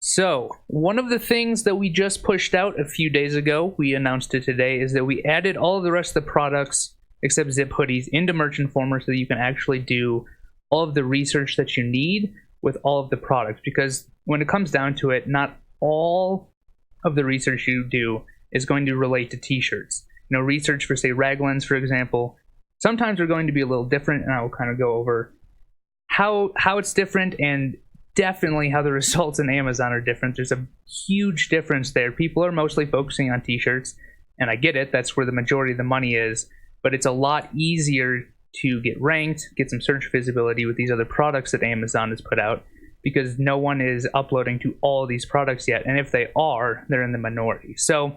So, one of the things that we just pushed out a few days ago, we announced it today, is that we added all of the rest of the products, except zip hoodies, into Merch Informer so that you can actually do all of the research that you need with all of the products. Because when it comes down to it, not all of the research you do is going to relate to t-shirts. You know, research for, say, raglans, for example, sometimes are going to be a little different, and I will kind of go over how it's different, and definitely how the results in Amazon are different. There's a huge difference there. People are mostly focusing on t-shirts, and I get it, that's where the majority of the money is, but it's a lot easier to get ranked, get some search visibility with these other products that Amazon has put out, because no one is uploading to all these products yet, and if they are, they're in the minority. So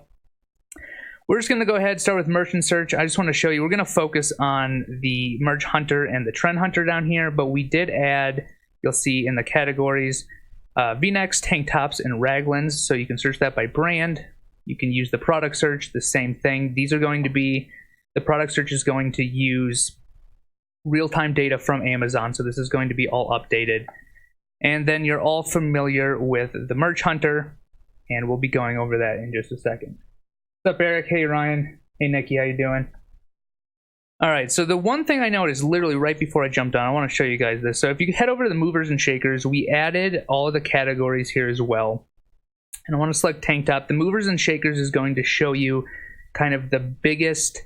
we're just going to go ahead and start with Merchant Search. I just want to show you, we're going to focus on the Merch Hunter and the Trend Hunter down here, but we did add, you'll see in the categories, V-necks, tank tops, and raglans, so you can search that by brand. You can use the product search, the same thing. These are going to be, the product search is going to use real-time data from Amazon, so this is going to be all updated. And then you're all familiar with the Merch Hunter, and we'll be going over that in just a second. What's up, Eric? Hey, Ryan. Hey, Nikki. How you doing? All right, so the one thing I noticed literally right before I jumped on, I want to show you guys this. So if you head over to the movers and shakers, we added all of the categories here as well. And I want to select tank top. The movers and shakers is going to show you kind of the biggest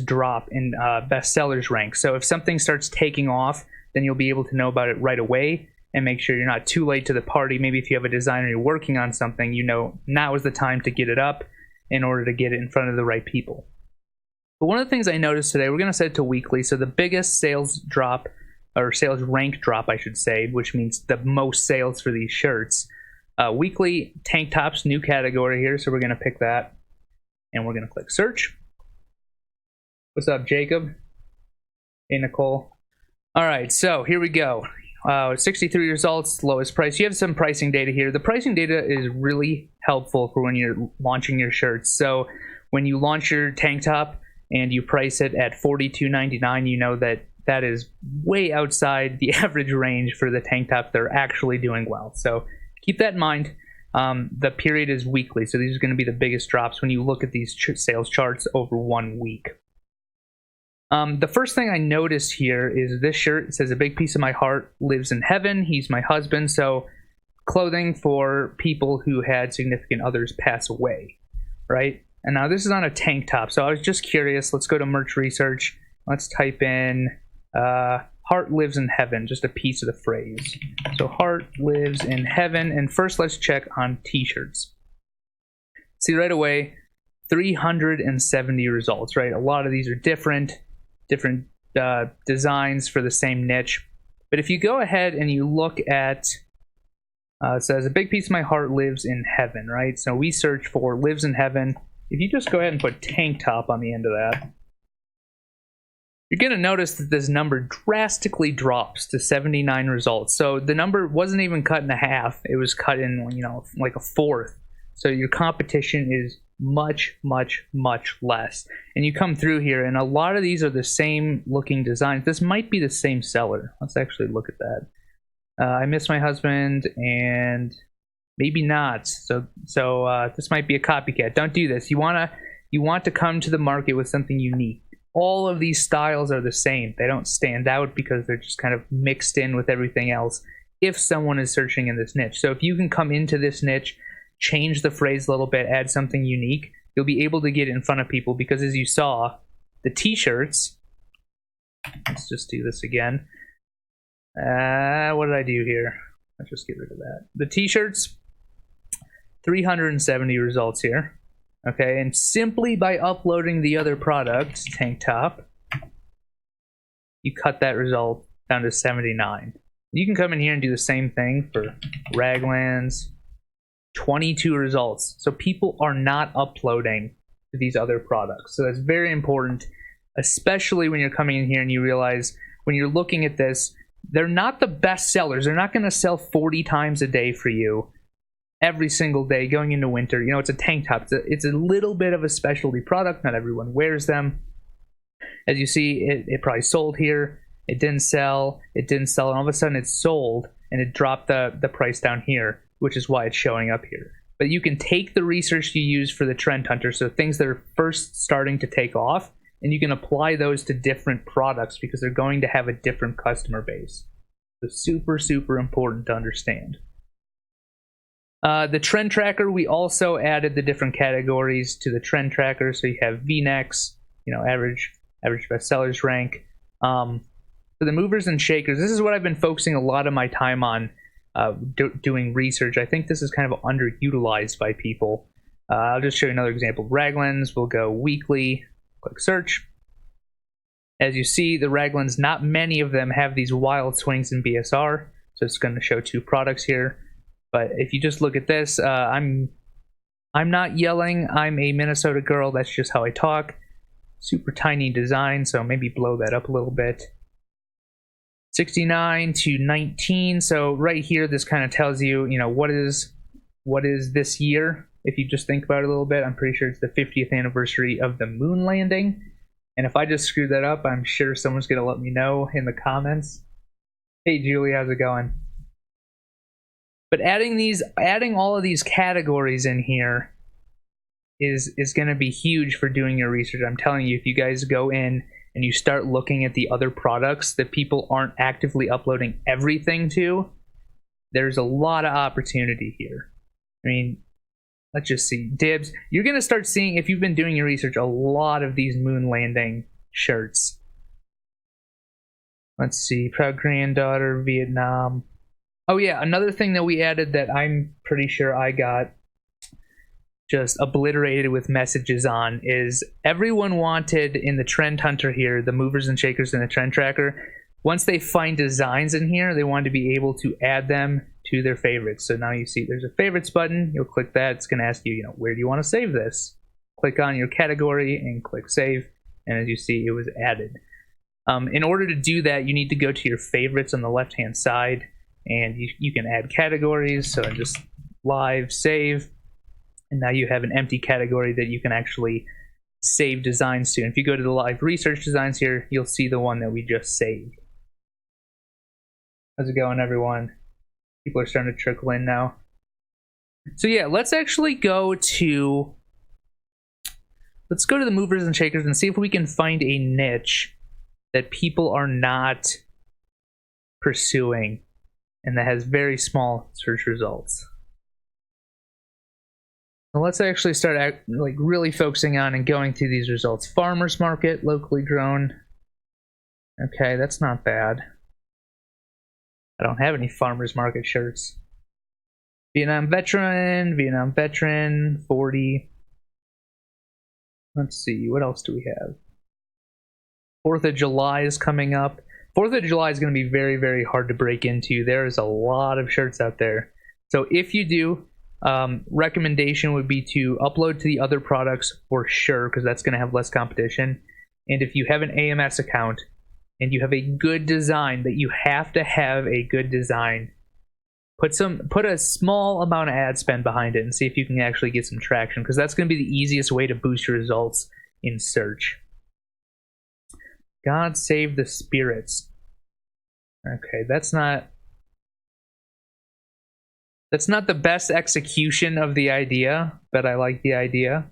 drop in bestsellers rank. So if something starts taking off, then you'll be able to know about it right away and make sure you're not too late to the party. Maybe if you have a designer you're working on something, you know now is the time to get it up in order to get it in front of the right people. But one of the things I noticed today, we're going to set it to weekly, so the biggest sales drop, or sales rank drop I should say, which means the most sales for these shirts. Weekly tank tops, new category here, so we're going to pick that, and we're going to click search. What's up, Jacob? Hey, Nicole. All right, so here we go. 63 results, lowest price. You have some pricing data here. The pricing data is really helpful for when you're launching your shirts. So when you launch your tank top and you price it at $42.99, you know that that is way outside the average range for the tank top. They're actually doing well. So keep that in mind. The period is weekly, so these are going to be the biggest drops when you look at these sales charts over 1 week. The first thing I noticed here is this shirt. It says, "A big piece of my heart lives in heaven. He's my husband." So clothing for people who had significant others pass away, right? And now this is on a tank top. So I was just curious. Let's go to merch research. Let's type in heart lives in heaven, just a piece of the phrase. So heart lives in heaven. And first let's check on t-shirts. See right away, 370 results, right? A lot of these are different designs for the same niche. But if you go ahead and you look at, it says, "A big piece of my heart lives in heaven," right? So we search for lives in heaven. If you just go ahead and put tank top on the end of that, you're going to notice that this number drastically drops to 79 results. So the number wasn't even cut in half. It was cut in, you know, like a fourth. So your competition is much less. And you come through here, and a lot of these are the same looking designs. This might be the same seller. Let's actually look at that. I miss my husband, and maybe not. So this might be a copycat. Don't do this. You want to come to the market with something unique. All of these styles are the same. They don't stand out because they're just kind of mixed in with everything else if someone is searching in this niche. So if you can come into this niche, change the phrase a little bit, add something unique, you'll be able to get in front of people, because as you saw, the t-shirts, let's just do this again. What did I do here? Let's just get rid of that. The t-shirts, 370 results here. Okay, and simply by uploading the other product, tank top, you cut that result down to 79. You can come in here and do the same thing for raglans. 22 results. So people are not uploading to these other products. So that's very important, especially when you're coming in here and you realize when you're looking at this, they're not the best sellers. They're not going to sell 40 times a day for you every single day going into winter. You know, it's a tank top. It's a little bit of a specialty product. Not everyone wears them. As you see, it probably sold here. It didn't sell. It didn't sell. And all of a sudden it sold, and it dropped the price down here. which is why it's showing up here. But you can take the research you use for the trend hunter, so things that are first starting to take off, and you can apply those to different products because they're going to have a different customer base. So super, super important to understand. The trend tracker, we also added the different categories to the trend tracker. So you have V-necks, average bestsellers rank. For the movers and shakers, this is what I've been focusing a lot of my time on doing research. I think this is kind of underutilized by people. I'll just show you another example. Raglans will go weekly, click search. As you see, the Raglans, not many of them have these wild swings in BSR, so it's going to show 2 products here. But if you just look at this, I'm not yelling. I'm a Minnesota girl. That's just how I talk. Super tiny design, so maybe blow that up a little bit. 69 to 19. So right here, this kind of tells you, what is this year. If you just think about it a little bit, I'm pretty sure it's the 50th anniversary of the moon landing. And if I just screwed that up, I'm sure someone's going to let me know in the comments. Hey, Julie, how's it going? But adding all of these categories in here is going to be huge for doing your research. I'm telling you, if you guys go in and you start looking at the other products that people aren't actively uploading everything to, there's a lot of opportunity here. I mean, let's just see. Dibs, you're going to start seeing, if you've been doing your research, a lot of these moon landing shirts. Let's see. Proud granddaughter, Vietnam. Oh yeah, another thing that we added that I'm pretty sure I got just obliterated with messages on is everyone wanted in the trend hunter here, the movers and shakers in the trend tracker, once they find designs in here, they want to be able to add them to their favorites. So now you see there's a favorites button. You'll click that. It's going to ask you, where do you want to save this? Click on your category and click save. And as you see, it was added. In order to do that, you need to go to your favorites on the left-hand side. And you can add categories, so just live, save, and now you have an empty category that you can actually save designs to. And if you go to the live research designs here, you'll see the one that we just saved. How's it going, everyone? People are starting to trickle in now. So yeah, let's actually go to the movers and shakers and see if we can find a niche that people are not pursuing and that has very small search results. So let's actually start really focusing on and going through these results. Farmers market, locally grown. Okay, that's not bad. I don't have any farmers market shirts. Vietnam veteran, 40. Let's see, what else do we have? 4th of July is coming up. 4th of July is going to be very, very hard to break into. There is a lot of shirts out there. So if you do, recommendation would be to upload to the other products for sure, because that's going to have less competition. And if you have an AMS account and you have a good design, that you have to have a good design, put a small amount of ad spend behind it and see if you can actually get some traction, because that's going to be the easiest way to boost your results in search. God save the spirits. Okay, that's not the best execution of the idea, but I like the idea.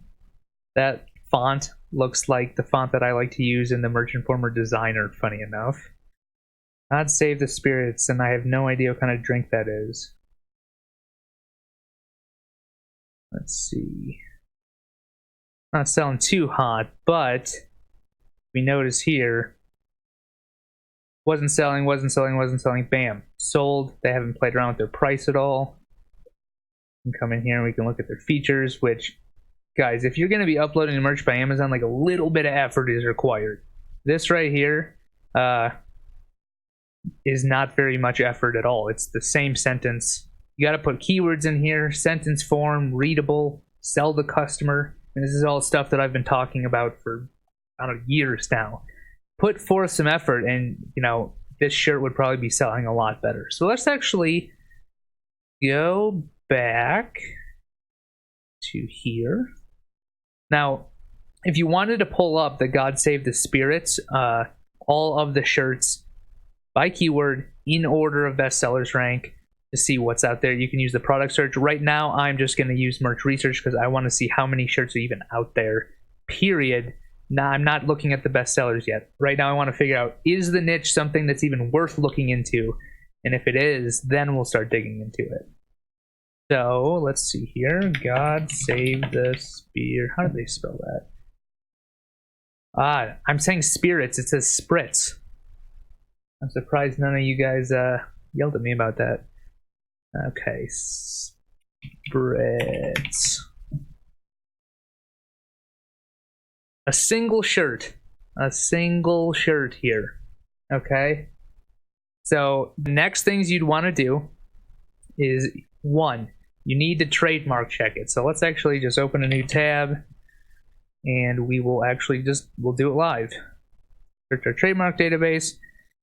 That font looks like the font that I like to use in the Merchant Former Designer, funny enough. God save the spirits, and I have no idea what kind of drink that is. Let's see. Not selling too hot, but we notice here, wasn't selling, bam, sold. They haven't played around with their price at all. We can come in here and we can look at their features, which, guys, if you're going to be uploading a merch by Amazon, like, a little bit of effort is required. This right here is not very much effort at all. It's the same sentence. You got to put keywords in here, sentence form, readable, sell the customer. And this is all stuff that I've been talking about for, I don't know, years now. Put forth some effort, and this shirt would probably be selling a lot better. So let's actually go back to here. Now, if you wanted to pull up the God Save the Spirits, all of the shirts by keyword in order of bestsellers rank, to see what's out there. You can use the product search. Right now, I'm just going to use merch research because I want to see how many shirts are even out there, period. Now, I'm not looking at the best sellers yet. Right now, I want to figure out, is the niche something that's even worth looking into? And if it is, then we'll start digging into it. So, let's see here. God save the spear. How do they spell that? I'm saying spirits. It says spritz. I'm surprised none of you guys yelled at me about that. Okay, spritz. A single shirt here. Okay, so the next things you'd want to do is, one, you need to trademark check it. So let's actually just open a new tab, and we will actually we'll do it live. Search our trademark database.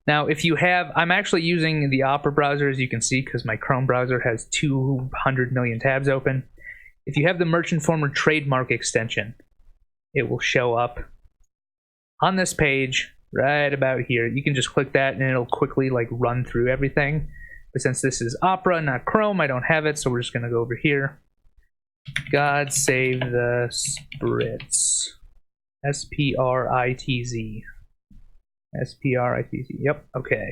Now, if you have, I'm actually using the Opera browser, as you can see, because my Chrome browser has 200 million tabs open. If you have the Merchant Former trademark extension, it will show up on this page right about here. You can just click that and it'll quickly run through everything. But since this is Opera, not Chrome, I don't have it, so we're just going to go over here. God save the spritz. S-P-R-I-T-Z. S-P-R-I-T-Z. Yep, okay.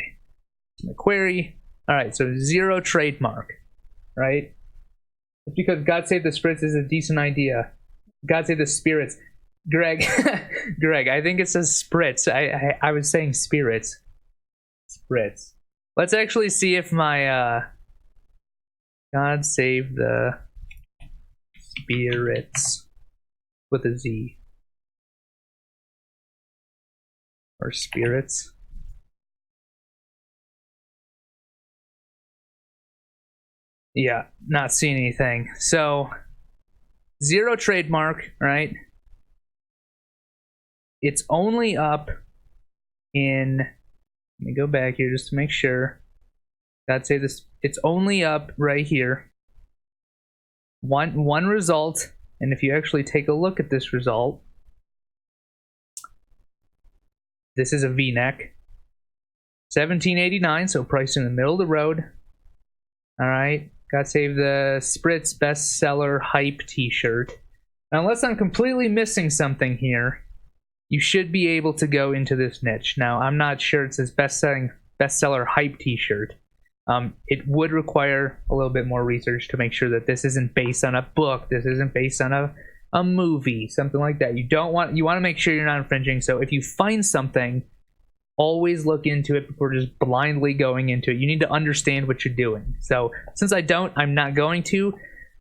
My query. Alright, so 0 trademark. Right? It's because God save the spritz is a decent idea. God save the spirits. Greg, Greg, I think it says spritz. I was saying spirits. Spritz. Let's actually see if my God save the spirits with a Z. Or spirits. Yeah, not seeing anything. So 0 trademark, right? It's only up in, let me go back here just to make sure. God save this. It's only up right here. One result, and if you actually take a look at this result, this is a V-neck. $17.89, so priced in the middle of the road. Alright. God save the Spritz bestseller hype t-shirt. Now, unless I'm completely missing something here, you should be able to go into this niche. Now, I'm not sure it says bestseller hype t-shirt. It would require a little bit more research to make sure that this isn't based on a book, this isn't based on a movie, something like that. You want to make sure you're not infringing. So if you find something, always look into it before just blindly going into it. You need to understand what you're doing. So since I'm not going to,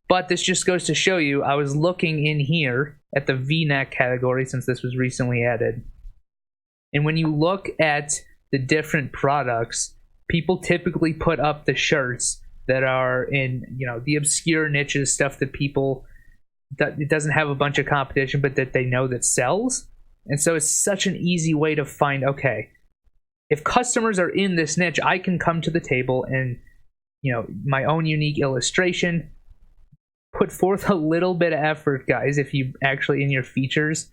but this just goes to show you, I was looking in here at the V-neck category since this was recently added. And when you look at the different products, people typically put up the shirts that are in, the obscure niches, stuff that it doesn't have a bunch of competition, but that they know that sells. And so it's such an easy way to find, okay, if customers are in this niche, I can come to the table and, my own unique illustration, put forth a little bit of effort, guys. If you actually, in your features,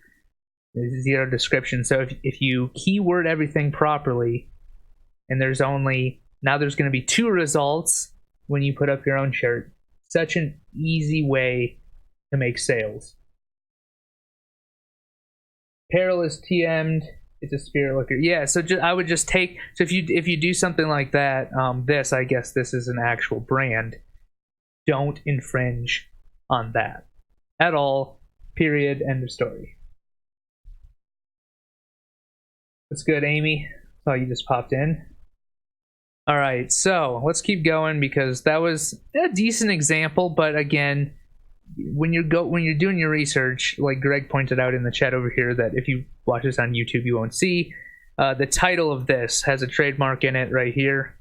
there's 0 description. So if you keyword everything properly, and there's going to be 2 results when you put up your own shirt. Such an easy way to make sales. Apparel is TM'd. It's a spirit looker. Yeah, so I would just take. So if you do something like that, I guess this is an actual brand. Don't infringe on that at all. Period. End of story. What's good, Amy? Oh, you just popped in. All right, so let's keep going because that was a decent example. But again, when you're doing your research, like Greg pointed out in the chat over here, that if you watch this on YouTube, you won't see the title of this has a trademark in it right here,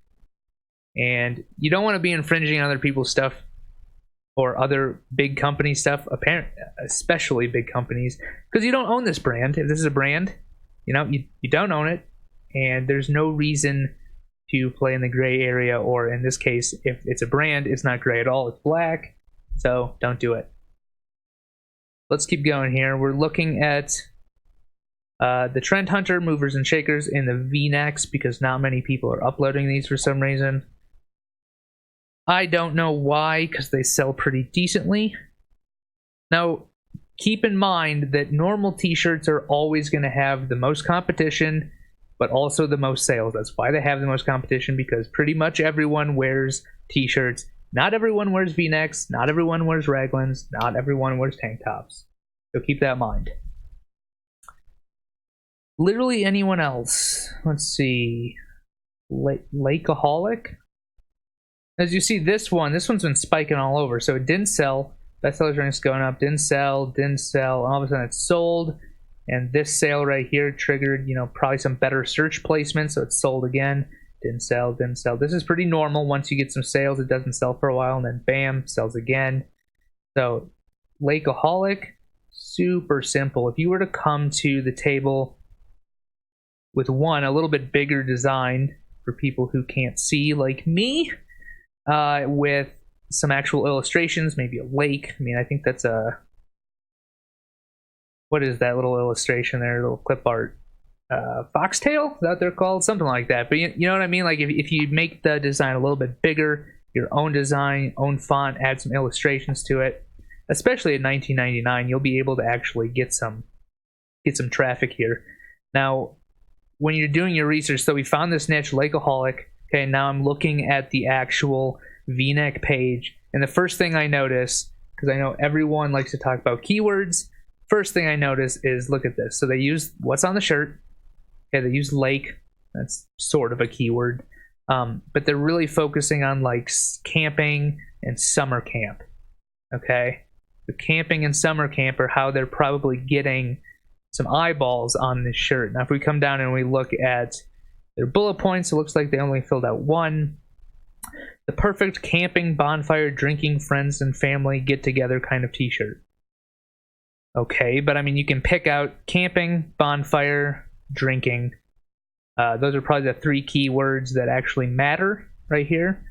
and you don't want to be infringing on other people's stuff or other big company stuff, especially big companies, because you don't own this brand. If this is a brand, you don't own it, and there's no reason to play in the gray area, or in this case, if it's a brand, it's not gray at all, it's black. So don't do it. Let's keep going here. We're looking at the Trend Hunter, movers and shakers, and the V-necks, because not many people are uploading these for some reason. I don't know why, because they sell pretty decently. Now, keep in mind that normal t-shirts are always going to have the most competition, but also the most sales. That's why they have the most competition, because pretty much everyone wears t-shirts. Not everyone wears v-necks, not everyone wears raglans, not everyone wears tank tops. So keep that in mind. Literally anyone else. Let's see. Lakeaholic? As you see, this one's been spiking all over. So it didn't sell. Bestseller rank's going up. Didn't sell. And all of a sudden it's sold. And this sale right here triggered, probably some better search placement. So it's sold again. Didn't sell. This is pretty normal. Once you get some sales, it doesn't sell for a while. And then bam, sells again. So Lakeaholic, super simple. If you were to come to the table with a little bit bigger design for people who can't see like me, with some actual illustrations, maybe a lake. I mean, I think that's what is that little illustration there, little clip art? Foxtail? Is that what they're called? Something like that. But you know what I mean? Like if you make the design a little bit bigger, your own design, own font, add some illustrations to it, especially at $19.99, you'll be able to actually get some traffic here. Now, when you're doing your research, so we found this niche, Lakeaholic. Okay, now I'm looking at the actual V-neck page, and the first thing I notice, because I know everyone likes to talk about keywords, first thing I notice is, look at this. So they use what's on the shirt. Okay, they use lake. That's sort of a keyword. But they're really focusing on like camping and summer camp. Okay, the camping and summer camp are how they're probably getting some eyeballs on this shirt. Now, if we come down and we look at their bullet points, it looks like they only filled out one. The perfect camping, bonfire, drinking, friends and family get-together kind of t-shirt. Okay, but I mean, you can pick out camping, bonfire, drinking. Those are probably the three keywords that actually matter right here.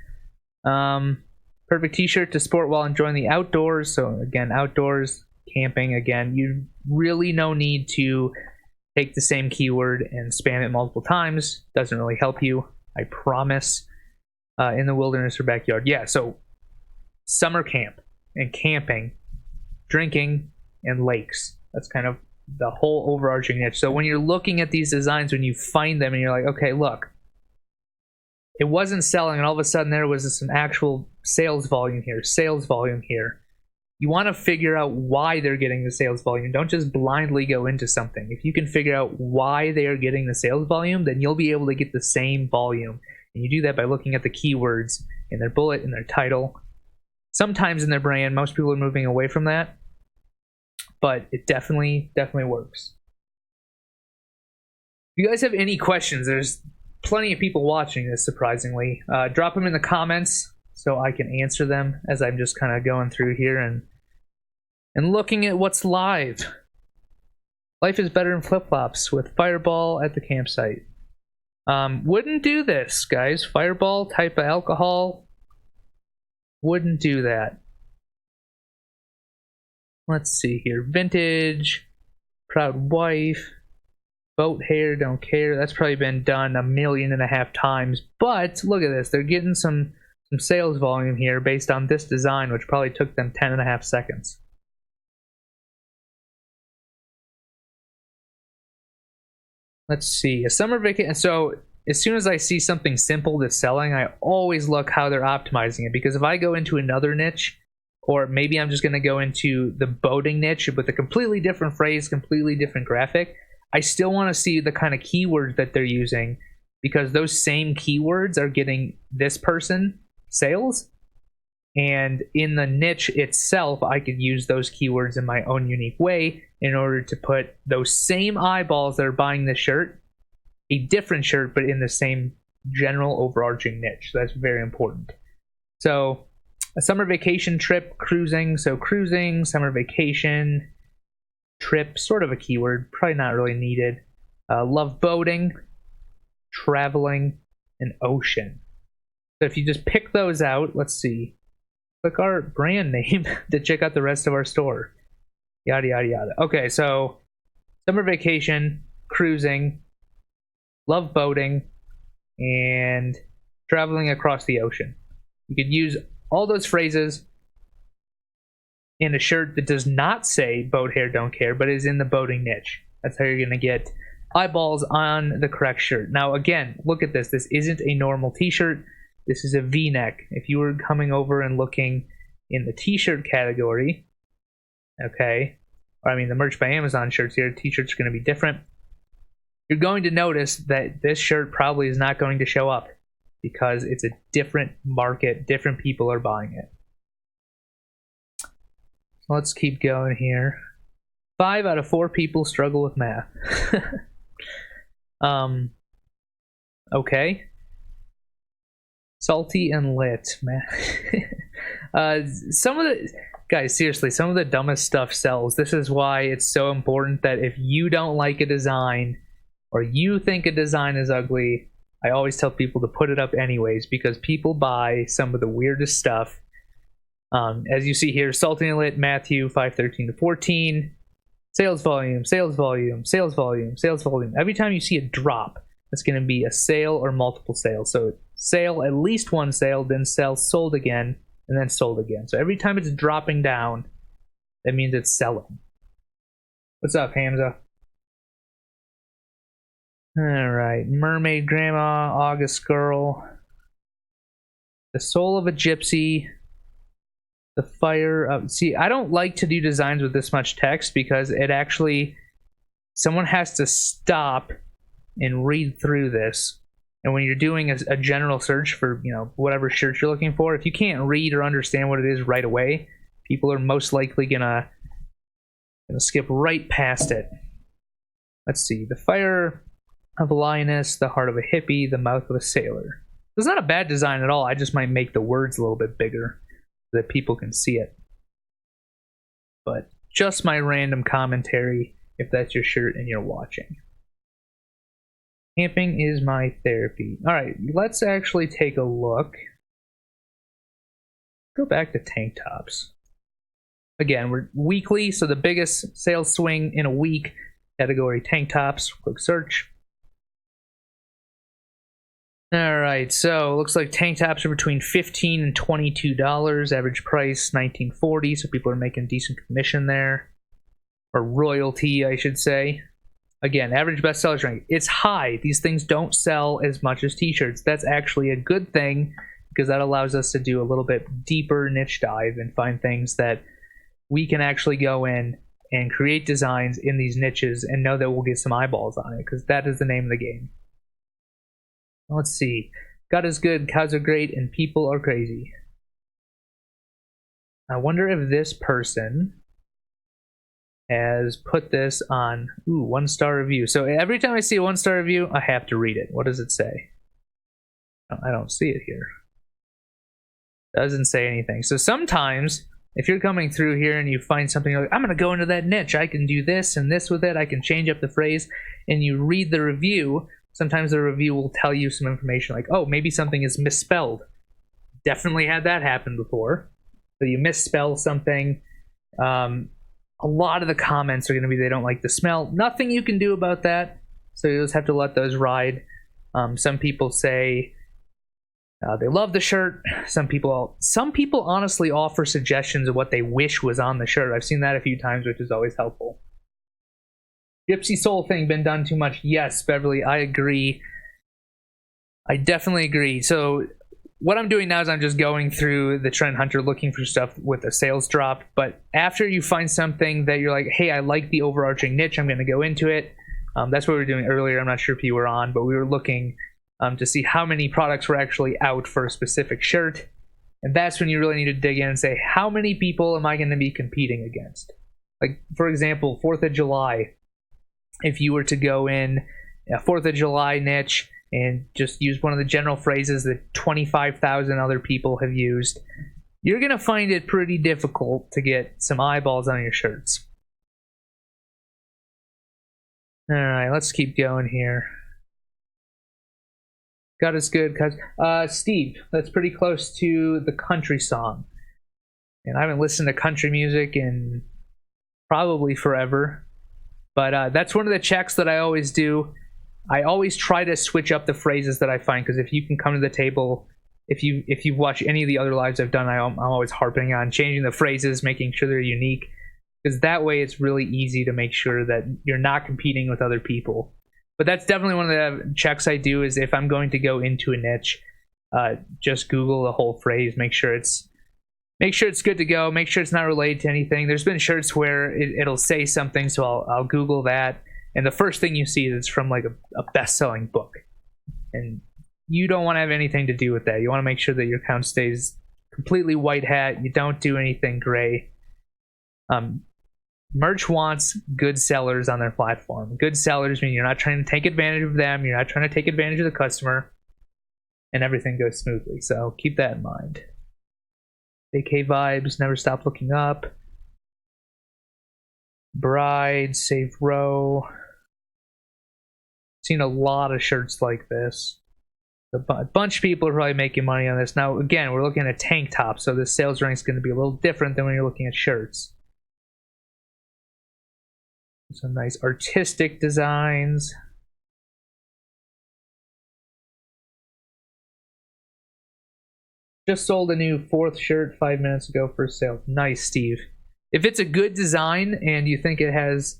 Perfect t-shirt to sport while enjoying the outdoors. So again, outdoors, camping. Again, you really no need to take the same keyword and spam it multiple times. Doesn't really help you, I promise. In the wilderness or backyard. Yeah, so summer camp and camping, drinking, and lakes. That's kind of the whole overarching niche. So when you're looking at these designs, when you find them and you're like, okay, look, it wasn't selling, and all of a sudden there was some actual sales volume here. You want to figure out why they're getting the sales volume. Don't just blindly go into something. If you can figure out why they are getting the sales volume, then you'll be able to get the same volume. And you do that by looking at the keywords in their bullet, in their title, sometimes in their brand. Most people are moving away from that, but it definitely works. If you guys have any questions, there's plenty of people watching this, surprisingly. Drop them in the comments so I can answer them as I'm just kind of going through here and looking at what's live. Life is better in flip-flops with Fireball at the campsite. Wouldn't do this, guys. Fireball type of alcohol, wouldn't do that. Let's see here. Vintage, proud wife, boat hair, don't care. That's probably been done 1.5 million times. But look at this. They're getting some sales volume here based on this design, which probably took them 10.5 seconds. Let's see, a summer vacation. So as soon as I see something simple that's selling, I always look how they're optimizing it. Because if I go into another niche, or maybe I'm just going to go into the boating niche with a completely different phrase, completely different graphic, I still want to see the kind of keywords that they're using, because those same keywords are getting this person sales. And in the niche itself, I could use those keywords in my own unique way in order to put those same eyeballs that are buying this shirt, a different shirt, but in the same general overarching niche. So that's very important. So a summer vacation trip, cruising. So cruising, summer vacation, trip, sort of a keyword, probably not really needed. Love boating, traveling, and ocean. So if you just pick those out, let's see. Click our brand name to check out the rest of our store. Yada, yada, yada. Okay, so summer vacation, cruising, love boating, and traveling across the ocean. You could use all those phrases in a shirt that does not say boat hair don't care, but is in the boating niche. That's how you're going to get eyeballs on the correct shirt. Now, again, look at this. This isn't a normal t-shirt. This is a v-neck. If you were coming over and looking in the t-shirt category, okay, or I mean the Merch by Amazon shirts here, t-shirts are going to be different. You're going to notice that this shirt probably is not going to show up because it's a different market, different people are buying it. So let's keep going here. 5 out of 4 people struggle with math. Okay. Salty and lit, man. Some of the guys, seriously, some of the dumbest stuff sells. This is why it's so important that if you don't like a design or you think a design is ugly, I always tell people to put it up anyways, because people buy some of the weirdest stuff. As you see here, Salty and Lit, Matthew 5:13-14. Sales volume, sales volume, sales volume, sales volume. Every time you see a drop, it's going to be a sale or multiple sales. So sale, at least one sale, then sell, sold again, and then sold again. So every time it's dropping down, that means it's selling. What's up, Hamza? All right, Mermaid Grandma, August Girl, The Soul of a Gypsy, The Fire of... See, I don't like to do designs with this much text because it actually... Someone has to stop and read through this. And when you're doing a general search for, you know, whatever shirt you're looking for, if you can't read or understand what it is right away, people are most likely gonna skip right past it. Let's see. The Fire of a Lioness, The Heart of a Hippie, The Mouth of a Sailor. It's not a bad design at all. I just might make the words a little bit bigger so that people can see it. But just my random commentary if that's your shirt and you're watching. Camping is my therapy. All right, let's actually take a look. Go back to tank tops. Again, we're weekly, so the biggest sales swing in a week, category tank tops. Quick search. All right, so looks like tank tops are between $15 and $22. Average price $19.40, so people are making decent commission there, or royalty, I should say. Again, average bestsellers rank, it's high. These things don't sell as much as t-shirts. That's actually a good thing because that allows us to do a little bit deeper niche dive and find things that we can actually go in and create designs in these niches and know that we'll get some eyeballs on it, because that is the name of the game. Let's see. God is good, cows are great, and people are crazy. I wonder if this person has put this on 1-star review. So every time I see a 1-star review, I have to read it. What does it say? I don't see it here. Doesn't say anything. So sometimes if you're coming through here and you find something like, I'm going to go into that niche, I can do this and this with it, I can change up the phrase, and you read the review, sometimes the review will tell you some information like, oh, maybe something is misspelled. Definitely had that happen before. So you misspell something. A lot of the comments are going to be they don't like the smell. Nothing you can do about that, so you just have to let those ride. Some people say they love the shirt. Some people honestly offer suggestions of what they wish was on the shirt. I've seen that a few times, which is always helpful. Gypsy soul thing been done too much. Yes, Beverly, I agree. I definitely agree. So what I'm doing now is I'm just going through the Trend Hunter looking for stuff with a sales drop. But after you find something that you're like, hey, I like the overarching niche, I'm going to go into it. That's what we were doing earlier. I'm not sure if you were on, but we were looking to see how many products were actually out for a specific shirt. And that's when you really need to dig in and say, how many people am I going to be competing against? Like, for example, 4th of July. If you were to go in a 4th of July niche and just use one of the general phrases that 25,000 other people have used, you're going to find it pretty difficult to get some eyeballs on your shirts. All right, let's keep going here. God is good, cuz Steve, that's pretty close to the country song. And I haven't listened to country music in probably forever. But that's one of the checks that I always do. I always try to switch up the phrases that I find, because if you can come to the table if you watch any of the other lives I've done, I'm always harping on changing the phrases, making sure they're unique, because that way it's really easy to make sure that you're not competing with other people. But that's definitely one of the checks I do, is if I'm going to go into a niche, just Google the whole phrase, make sure it's good to go, make sure it's not related to anything. There's been shirts where it'll say something, so I'll Google that, and the first thing you see is from like a best-selling book, and you don't want to have anything to do with that. You want to make sure that your account stays completely white hat. You don't do anything gray. Merch wants good sellers on their platform. Good sellers mean you're not trying to take advantage of them, you're not trying to take advantage of the customer, and everything goes smoothly. So keep that in mind. AK vibes, never stop looking up. Bride, safe row. Seen a lot of shirts like this. A bunch of people are probably making money on this. Now, again, we're looking at tank tops, so the sales rank is going to be a little different than when you're looking at shirts. Some nice artistic designs. Just sold a new 4th shirt 5 minutes ago for sale. Nice, Steve. If it's a good design and you think it has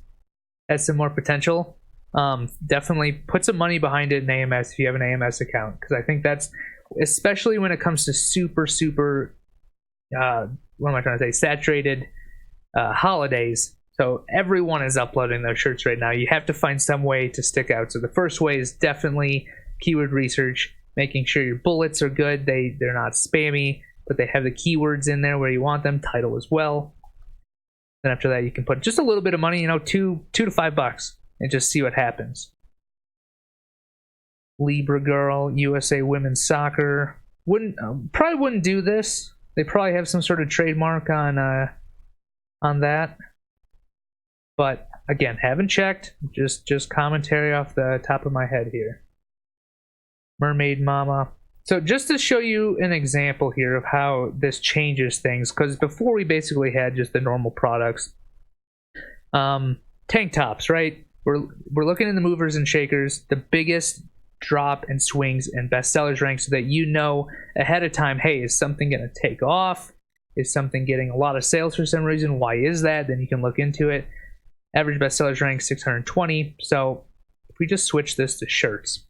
some more potential, definitely put some money behind it in AMS if you have an AMS account, because I think that's, especially when it comes to super what am I trying to say, saturated holidays. So everyone is uploading their shirts right now. You have to find some way to stick out. So the first way is definitely keyword research, making sure your bullets are good, they're not spammy, but they have the keywords in there where you want them, title as well. Then after that, you can put just a little bit of money, $2 to $5, and just see what happens. Libra Girl, USA Women's Soccer. Probably wouldn't do this. They probably have some sort of trademark on that. But again, haven't checked. Just commentary off the top of my head here. Mermaid Mama. So just to show you an example here of how this changes things, because before we basically had just the normal products. Tank tops, right? We're looking in the movers and shakers, the biggest drop and swings and bestsellers rank, so that you know ahead of time, hey, is something going to take off? Is something getting a lot of sales for some reason? Why is that? Then you can look into it. Average bestsellers rank 620. So if we just switch this to shirts,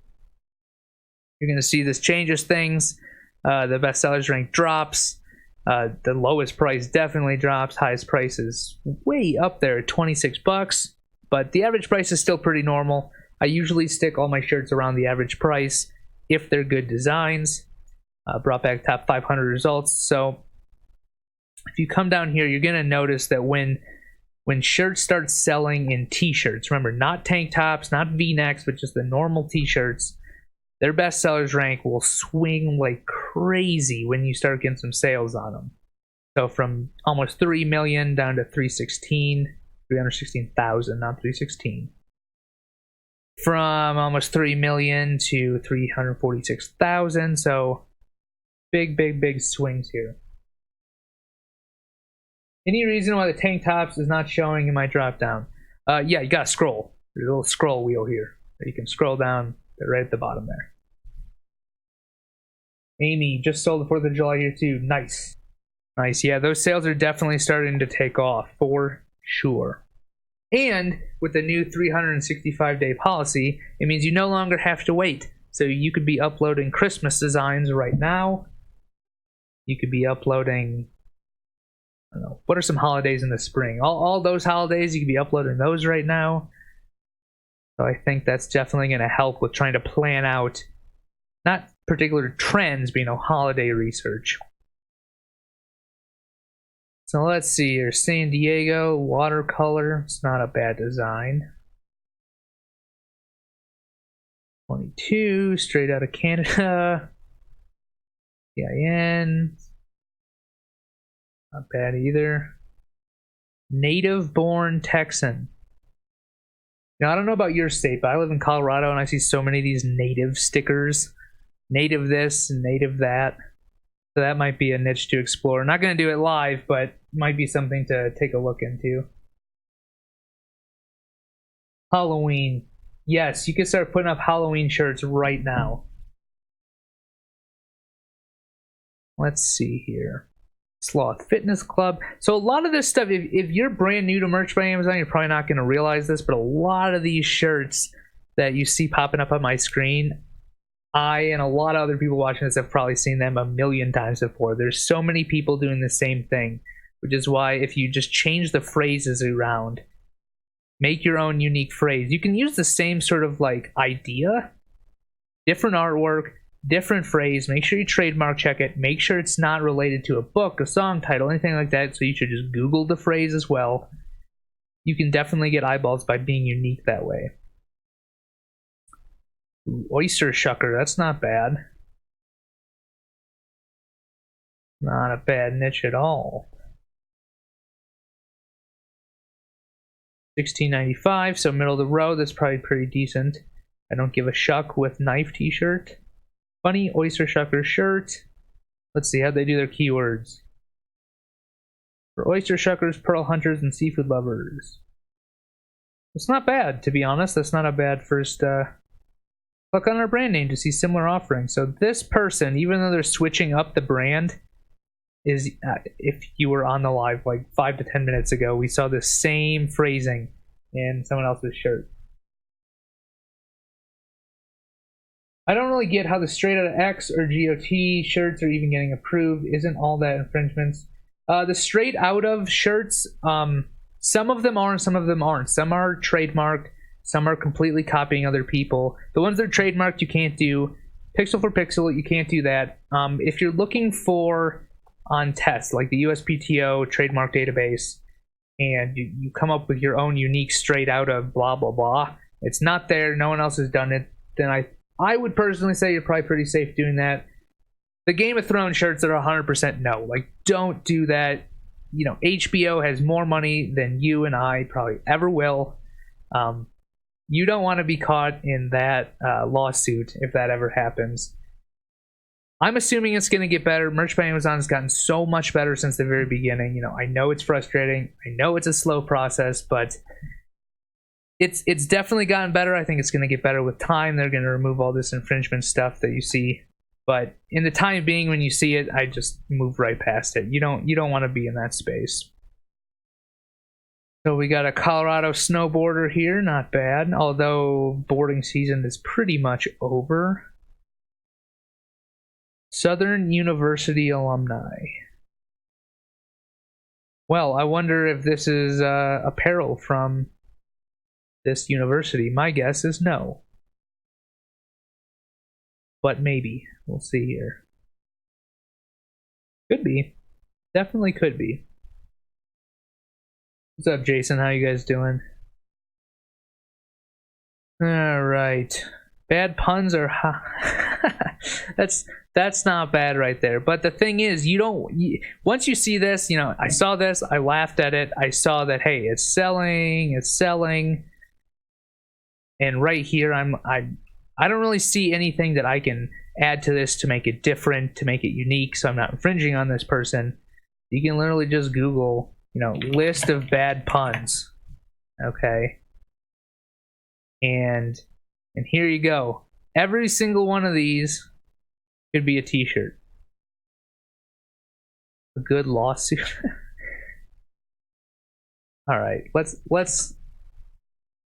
you're going to see this changes things. The bestsellers rank drops. The lowest price definitely drops. Highest price is way up there at $26. But the average price is still pretty normal. I usually stick all my shirts around the average price if they're good designs. Brought back top 500 results. So if you come down here, you're going to notice that when shirts start selling in t-shirts, remember, not tank tops, not v-necks, but just the normal t-shirts, their best sellers rank will swing like crazy when you start getting some sales on them. So from almost 3 million down to 316,000, not 316. From almost 3 million to 346,000. So big swings here. Any reason why the tank tops is not showing in my drop down? Yeah, you gotta scroll. There's a little scroll wheel here. You can scroll down right at the bottom there. Amy just sold the 4th of July here too. Nice. Nice. Yeah, those sales are definitely starting to take off for sure. And with the new 365-day policy, it means you no longer have to wait. So you could be uploading Christmas designs right now. You could be uploading, I don't know, what are some holidays in the spring? All those holidays, you could be uploading those right now. So I think that's definitely going to help with trying to plan out, not particular trends, but holiday research. So let's see here. San Diego, watercolor. It's not a bad design. 22, straight out of Canada. EIN. Not bad either. Native born Texan. Now, I don't know about your state, but I live in Colorado and I see so many of these native stickers. Native this, native that. So that might be a niche to explore. Not going to do it live, but might be something to take a look into. Halloween. Yes, you can start putting up Halloween shirts right now. Let's see here. Sloth Fitness Club. So a lot of this stuff, if you're brand new to merch by Amazon, you're probably not going to realize this, but a lot of these shirts that you see popping up on my screen, I and a lot of other people watching this have probably seen them a million times before. There's so many people doing the same thing, which is why if you just change the phrases around, make your own unique phrase, you can use the same sort of like idea, different artwork, different phrase. Make sure you trademark check it. Make sure it's not related to a book, a song title, anything like that. So you should just Google the phrase as well. You can definitely get eyeballs by being unique that way. Ooh, oyster shucker, that's not bad. Not a bad niche at all. $16.95, so middle of the road. That's probably pretty decent. I don't give a shuck with knife t-shirt. Funny oyster shucker shirt. Let's see how they do their keywords. For oyster shuckers, pearl hunters, and seafood lovers. It's not bad, to be honest. That's not a bad first look on our brand name to see similar offerings. So this person, even though they're switching up the brand, is if you were on the live like 5 to 10 minutes ago, we saw the same phrasing in someone else's shirt. I don't really get how the straight out of X or GOT shirts are even getting approved. Isn't all that infringements? The straight out of shirts, some of them are and some of them aren't. Some are trademarked, some are completely copying other people. The ones that are trademarked, you can't do. Pixel for pixel, you can't do that. If you're looking for on tests, like the USPTO trademark database, and you come up with your own unique straight out of blah, blah, blah, it's not there, no one else has done it, then I would personally say you're probably pretty safe doing that. The Game of Thrones shirts are 100% no. Like, don't do that. You know, HBO has more money than you and I probably ever will. You don't want to be caught in that lawsuit if that ever happens. I'm assuming it's going to get better. Merch by Amazon has gotten so much better since the very beginning. You know, I know it's frustrating. I know it's a slow process, but it's definitely gotten better. I think it's going to get better with time. They're going to remove all this infringement stuff that you see. But in the time being, when you see it, I just move right past it. You don't want to be in that space. So we got a Colorado snowboarder here. Not bad. Although boarding season is pretty much over. Southern University alumni. Well, I wonder if this is apparel from this university. My guess is no. But maybe. We'll see here. Could be. Definitely could be. What's up, Jason? How you guys doing? Alright. Bad puns are... That's not bad right there. But the thing is, once you see this, you know, I saw this, I laughed at it, I saw that, hey, it's selling. And right here, I don't really see anything that I can add to this to make it different, to make it unique, so I'm not infringing on this person. You can literally just Google, you know, list of bad puns. Okay. And here you go. Every single one of these could be a t-shirt. A good lawsuit. All right, let's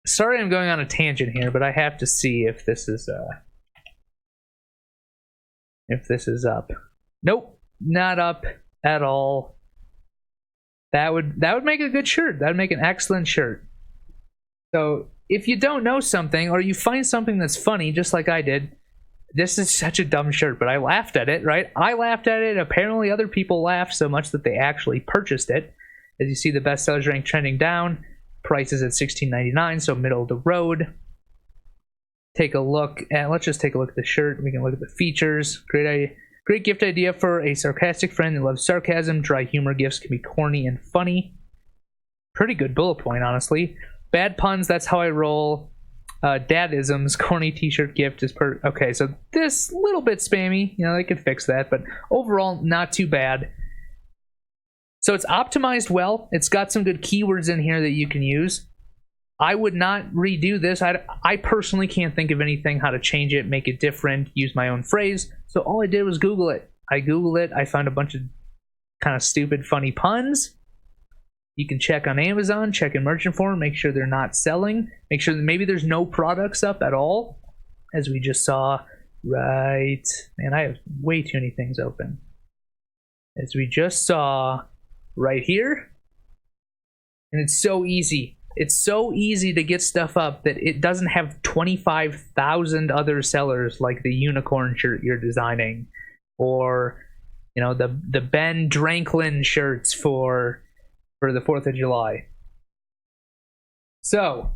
sorry I'm going on a tangent here, but I have to see if this is up. Nope, not up at all. That would make a good shirt. That would make an excellent shirt. So if you don't know something, or you find something that's funny, just like I did, this is such a dumb shirt, but I laughed at it, right? I laughed at it. Apparently other people laughed so much that they actually purchased it. As you see, the bestsellers rank trending down. Price is at $16.99, so middle of the road. Take a look at, let's just take a look at the shirt. We can look at the features. Great gift idea for a sarcastic friend that loves sarcasm. Dry humor gifts can be corny and funny. Pretty good bullet point, honestly. Bad puns, that's how I roll. Dadisms, corny t-shirt gift is okay, so this little bit spammy, you know, they could fix that, but overall not too bad. So it's optimized well. It's got some good keywords in here that you can use. I would not redo this. I personally can't think of anything how to change it, make it different, use my own phrase. So all I did was Google it. I Googled it. I found a bunch of kind of stupid, funny puns. You can check on Amazon, check in merchant form, make sure they're not selling, make sure that maybe there's no products up at all, as we just saw right. Man, I have way too many things open. As we just saw right here. And it's so easy. It's so easy to get stuff up that it doesn't have 25,000 other sellers like the unicorn shirt you're designing, or you know, the Ben Dranklin shirts for the 4th of July. So,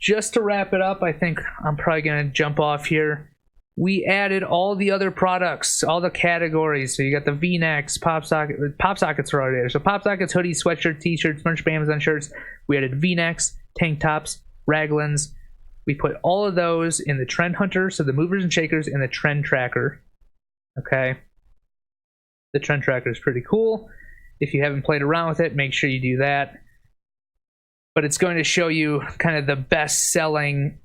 just to wrap it up, I think I'm probably going to jump off here. We added all the other products, all the categories. So you got the V-necks, pop sockets are already there. So pop sockets, hoodies, sweatshirts, t-shirts, merch by Amazon shirts. We added V-necks, tank tops, raglans. We put all of those in the Trend Hunter, so the movers and shakers in the Trend Tracker. Okay. The Trend Tracker is pretty cool. If you haven't played around with it, make sure you do that. But it's going to show you kind of the best selling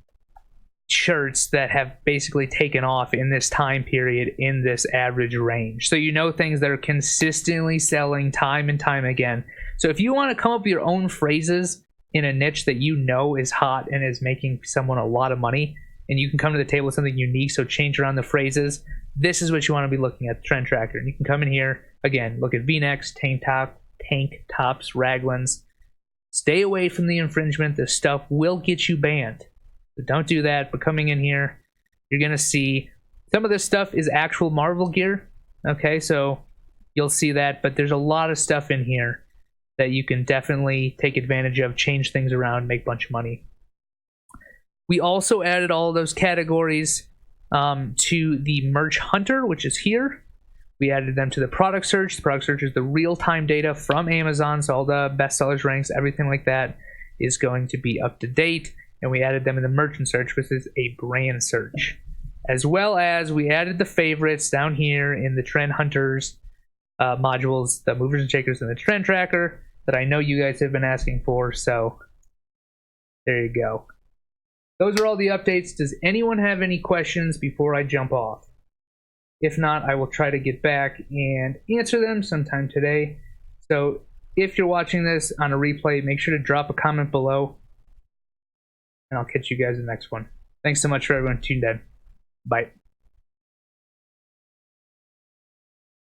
shirts that have basically taken off in this time period in this average range. So you know things that are consistently selling time and time again. So if you want to come up with your own phrases in a niche that you know is hot and is making someone a lot of money, and you can come to the table with something unique, so change around the phrases, this is what you want to be looking at, the Trend Tracker. And you can come in here, again, look at V-necks, tank tops, raglans. Stay away from the infringement. This stuff will get you banned. So don't do that. But coming in here, you're going to see some of this stuff is actual Marvel gear. Okay, so you'll see that. But there's a lot of stuff in here that you can definitely take advantage of, change things around, make a bunch of money. We also added all of those categories to the Merch Hunter, which is here. We added them to the product search. The product search is the real-time data from Amazon, so all the bestsellers ranks, everything like that is going to be up to date. And we added them in the merchant search, which is a brand search. As well as we added the favorites down here in the Trend Hunters modules, the movers and shakers, and the Trend Tracker that I know you guys have been asking for. So there you go. Those are all the updates. Does anyone have any questions before I jump off? If not, I will try to get back and answer them sometime today. So if you're watching this on a replay, make sure to drop a comment below, and I'll catch you guys in the next one. Thanks so much for everyone tuned in. Bye.